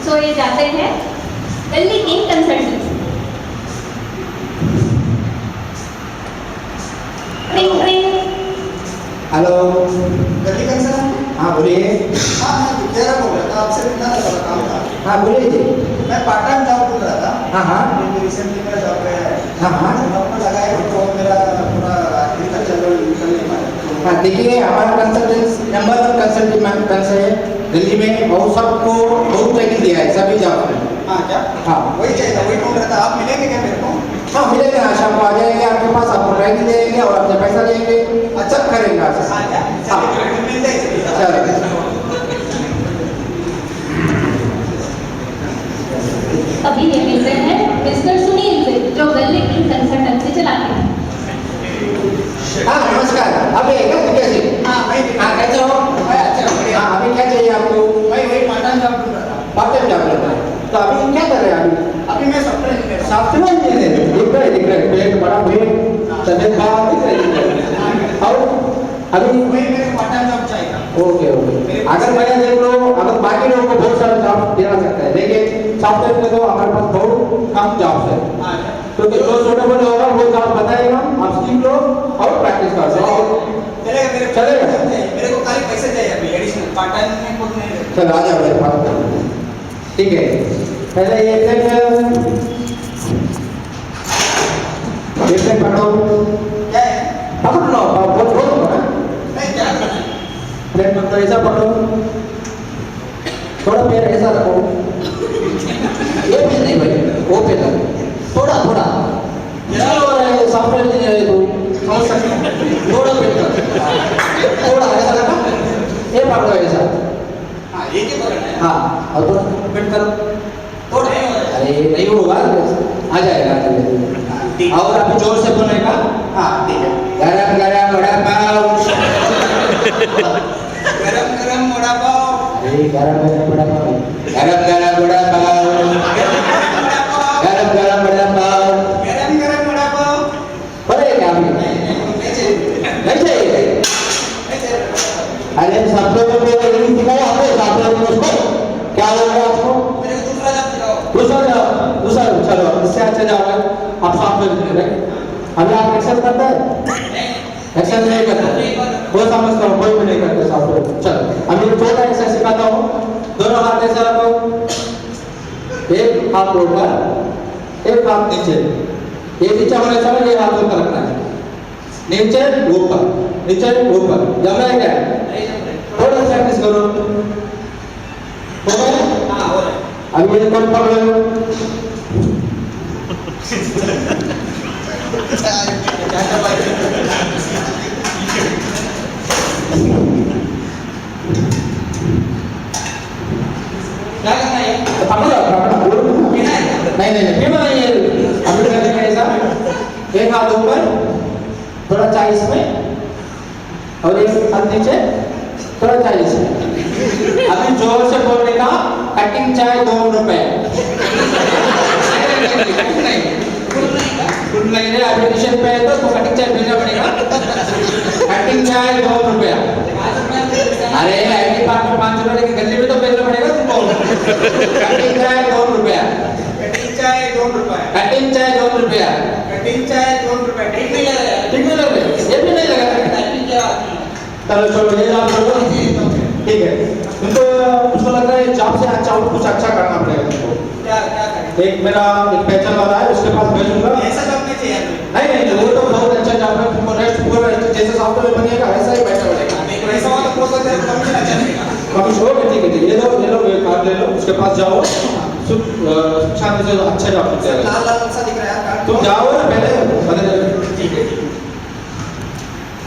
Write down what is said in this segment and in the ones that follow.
सो ये जाते हैं Delhi king consultancy. Ring ring. Hello, Delhi consultancy. हाँ बोलिए। हाँ, मैं विद्यारा बोल रहा था, आपसे मिलना था, थोड़ा काम था। हाँ बोलिए जी। मैं पार्ट टाइम जॉब ढूंढ रहा था। हाँ हाँ अभी रिसेंटली मेरा जॉब गया है। हाँ हाँ अपना लगाया तो मेरा पूरा एग्रीकल्चर निकल नहीं पाया। हाँ, देखिए हमारा कंसल्टेंस नंबर 1 कंसल्टेंट है दिल्ली में, और सबको बहुत ट्रेनिंग दिया है सभी जॉब में। हाँ क्या? हाँ वही चाहिए था, वही ढूंढ रहा था। आप मिलेंगे क्या मेरे को? हाँ मिलेगा, आज शाम को आ जाएंगे आपके पास, आपको ट्रेनिंग देंगे और आपसे पैसा लेंगे। अच्छा करेंगे आपसे। हाँ क्या? हाँ चलिए, मिल जाएगी। चलो। अभी ये मिलते हैं मिस्टर सुनील से, जो दिल्ली किंग कंसल्टेंसी चलाते हैं। हाँ नमस्कार, अभी क्या कैसे? हाँ, मैं हाँ कैसे हो? अच्छा, बढ़िया। हाँ अभी क्या चाहिए आपको? मैं वही पार्ट टाइम जॉब ढूंढ रहा था। पार्ट टाइम जॉब करना है, तो अभी क्या कर रहे हैं अभी? अभी मैं सॉफ्टवेयर इंजीनियर हूँ। सॉफ्टवेयर इंजीनियर दिख रहा है पेट बड़ा पेट, तबियत खराब दिख रही है। और अभी वही मेरे को पार्ट टाइम जॉब चाहिए था। ओके ओके, अगर मैं देख लो, अगर बाकी लोगों को बहुत सारे जॉब देना सकता है, देखिए सॉफ्टवेयर में तो हमारे पास बहुत कम जॉब है, हाँ क्या? क्योंकि जो सूटेबल होगा वो जॉब बताएगा, आप सीख लो और प्रैक्टिस कर लो। चलेगा मेरे को? चलेगा। मेरे को खाली पैसे चाहिए अभी एडिशनल, पार्ट टाइम में कुछ नहीं है। चलो आ जाओ मेरे पास, ठीक है। पहले ये प्लेट पकड़ो, क्या है? पकड़ लो, बहुत बहुत नहीं, क्या करना है? प्लेट पकड़ो, ऐसा पकड़ो, थोड़ा पैर ऐसा रखो, ये पे नहीं भाई, वो पे रखो, थोड़ा थोड़ा सॉफ्टवेयर इंजीनियर है तू, समझ सकते हो, थोड़ा पेट कर, थोड़ा ऐसा रखो, ये पकड़ो ऐसा, हाँ, एक ही पकड़ना है। हाँ और थोड़ा पेट करो, थोड़ा नहीं हो रहा है। अरे नहीं होगा, आ जाएगा। ठीक। और अभी जोर से बोलेगा, हाँ, ठीक है। गरम गरम वड़ा पाव, गरम गरम वड़ा पाव। अरे गरम गरम वड़ा पाव, गरम गरम वड़ा पाव, गरम गरम वड़ा पाव, गरम गरम वड़ा पाव। बोलेगा अभी? नहीं चाहिए। नहीं चाहिए? नहीं चाहिए। अरे सब लोगों को नहीं सिखाया हमने, सब लोगों को उसको क्या लगेगा आपको? मेरे को दूसरा जॉब दिखाओ। दूसरा चलो, इससे अच्छा जाओगे आप सॉफ्टवेयर इंजीनियर है। अभी आप एक्सेस करते हैं? एक्सेस नहीं करते, वो समझता हूँ, कोई भी नहीं करते सॉफ्टवेयर। चलो अभी छोटा एक्सेस सिखाता हूँ, दोनों हाथ ऐसा रखो, एक हाथ ऊपर एक हाथ नीचे, ये नीचे होने समय ये हाथ ऊपर रखना है, नीचे ऊपर नीचे ऊपर, जम रहा है क्या? थोड़ा प्रैक्टिस करो, हो गया? हाँ, हो रहा है। अभी ये कम पकड़ो, क्या करना है? पकड़ो पकड़ो, पीना है? नहीं नहीं नहीं नहीं है। अभी करने का ऐसा, एक हाथ ऊपर, थोड़ा चाय इसमें, और एक हाथ नीचे, थोड़ा चाय इसमें। अभी जोर से बोलने का, कटिंग चाय 2 रुपए। गुड नहीं है, एप्लीकेशन पे है तो कटिंग चाय भेजना पड़ेगा। कटिंग चाय 2 रुपया। अरे आईडी पार्क में 5 रुपए की गली में तो भेजना पड़ेगा तुमको। कटिंग चाय 2 रुपया। कटिंग चाय 2 रुपए। कटिंग चाय 2 रुपया। कटिंग चाय 2 रुपए। ठीक नहीं लग रहा है। ठीक नहीं लग रहा है? ये भी नहीं लगा। टाइपिंग क्या? चलो चलो ये आप लोग ठीक है। तुमको मुझको लग रहा है जॉब से अच्छा और कुछ अच्छा करना पड़ेगा तुमको। क्या क्या करें? एक मेरा एक पहचान वाला है, उसके पास भेजूंगा। ऐसा जॉब नहीं चाहिए हमें। नहीं नहीं वो तो बहुत अच्छा जॉब है, तुमको रेस्ट पूरा जैसे सॉफ्टवेयर बनिएगा वैसा ही बैठा रहेगा। मेरे को ऐसा वाला कोर्स होता है तो कमीशन अच्छा मिलेगा। कमीशन हो ठीक है, ये लो ये कार्ड ले लो, उसके पास जाओ, शांति से अच्छा जॉब मिल जाएगा। लाल लाल सा दिख रहा है कार्ड। तुम जाओ ना पहले बदल। ठीक है।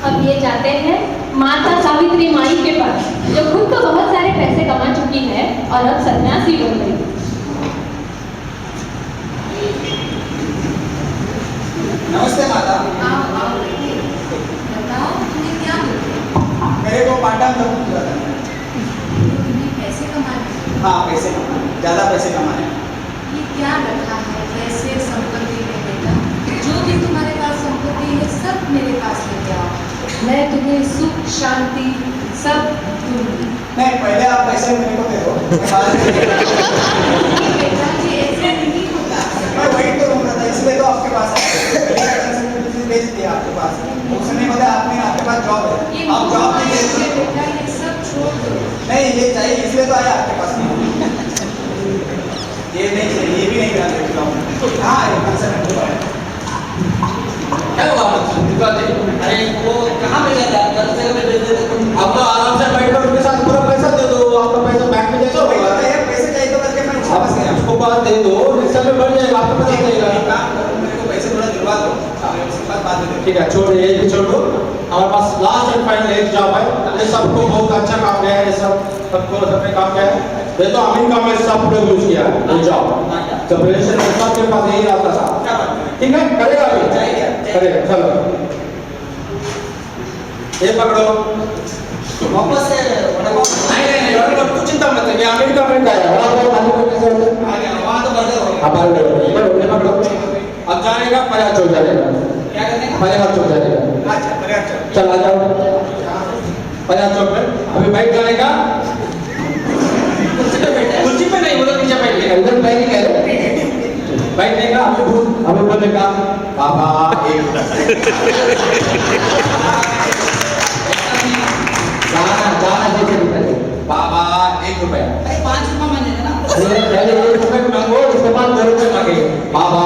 अब ये जाते हैं माता सावित्री माई के पास, जो खुद तो बहुत सारे पैसे कमा चुकी है और अब सन्यासी बन गई। नमस्ते माता। बताओ तुम्हें क्या मेरे को पार्ट टाइम जॉब मिला था। तुम्हें पैसे कमाने हाँ, पैसे कमाने, ज़्यादा पैसे कमाने। ये क्या रखा है पैसे संपत्ति में बेटा? जो भी तुम्हारे पास संपत्ति है सब मेरे पास लेके आओ। मैं तुम्हें सुख शांति सब दूंगी। नहीं पहले आप पैसे मेरे को दे दो मैं बाद में नहीं बेटा जी ऐसे नहीं होगा। मैं वही तो बोल रहा था इसलिए तो आपके पास आया भेज दिया आपके पास उसने बोला आपके पास जॉब है ये आप जॉब नहीं मोबाइल दे है बेटा ये सब छोड़ दो। नहीं ये चाहिए इसलिए तो आया आपके पास ये नहीं चाहिए ये भी नहीं करा जॉब हाँ ये कंसर्न हुआ है क्या हुआ दिक्कत है? अरे वो कहाँ पे गया था 10 जगह पे भेज देते तुम। आप तो आराम से बैठ कर उनके साथ पूरा पैसा दे दो, आपका पैसा बैंक में तो वही जाएगा। तो है पैसे चाहिए तो करके मैं उसके आप पास गया उसको पास दे दो, रिक्शा में बढ़ जाएगा, आपका पैसा एक जाएगा। काम करो मेरे को पैसे थोड़ा दिलवा दो मैं उसके बाद बात करेंगे ठीक है, छोड़ो ये भी छोड़ो। हमारे पास लास्ट एंड फाइनल एक जॉब है, ये सबको बहुत अच्छा काम गया है, ये सबको सबने काम किया है। ये तो अमीन का मैं सब लोग यूज किया है ये जॉब। जब रिलेशन सबके पास यही रहता था। क्या बात है ठीक है, करेगा अभी चाहिए करेगा, चलो ये पकड़ो। वापस से वड़ा पाव नहीं नहीं नहीं, और कुछ चिंता मत करिए, अमीन का मैं क्या है, वहाँ पर खाने को कैसे होता है? आ गया वहाँ तो बर्गर हो गया आप आगे बढ़ो, ये पकड़ो। अब जाने का पहला चौक जानेगा, क्या करने का पहला चौक जानेगा। अच्छा पर्याप्त चल आ जाओ पहला चौक में। अभी बाइक जाने का कुर्सी पे नहीं, बोलो नीचे बैठ लेगा, इधर बैठ कह रहे बैठ लेगा। अभी बोलेगा बाबा एक गाना जैसे निकले, बाबा 1 रुपया। भाई 5 रुपए मांगेगा ना। पहले 1 रुपये मांगो, उसके बाद 2 रुपये मांगे। बाबा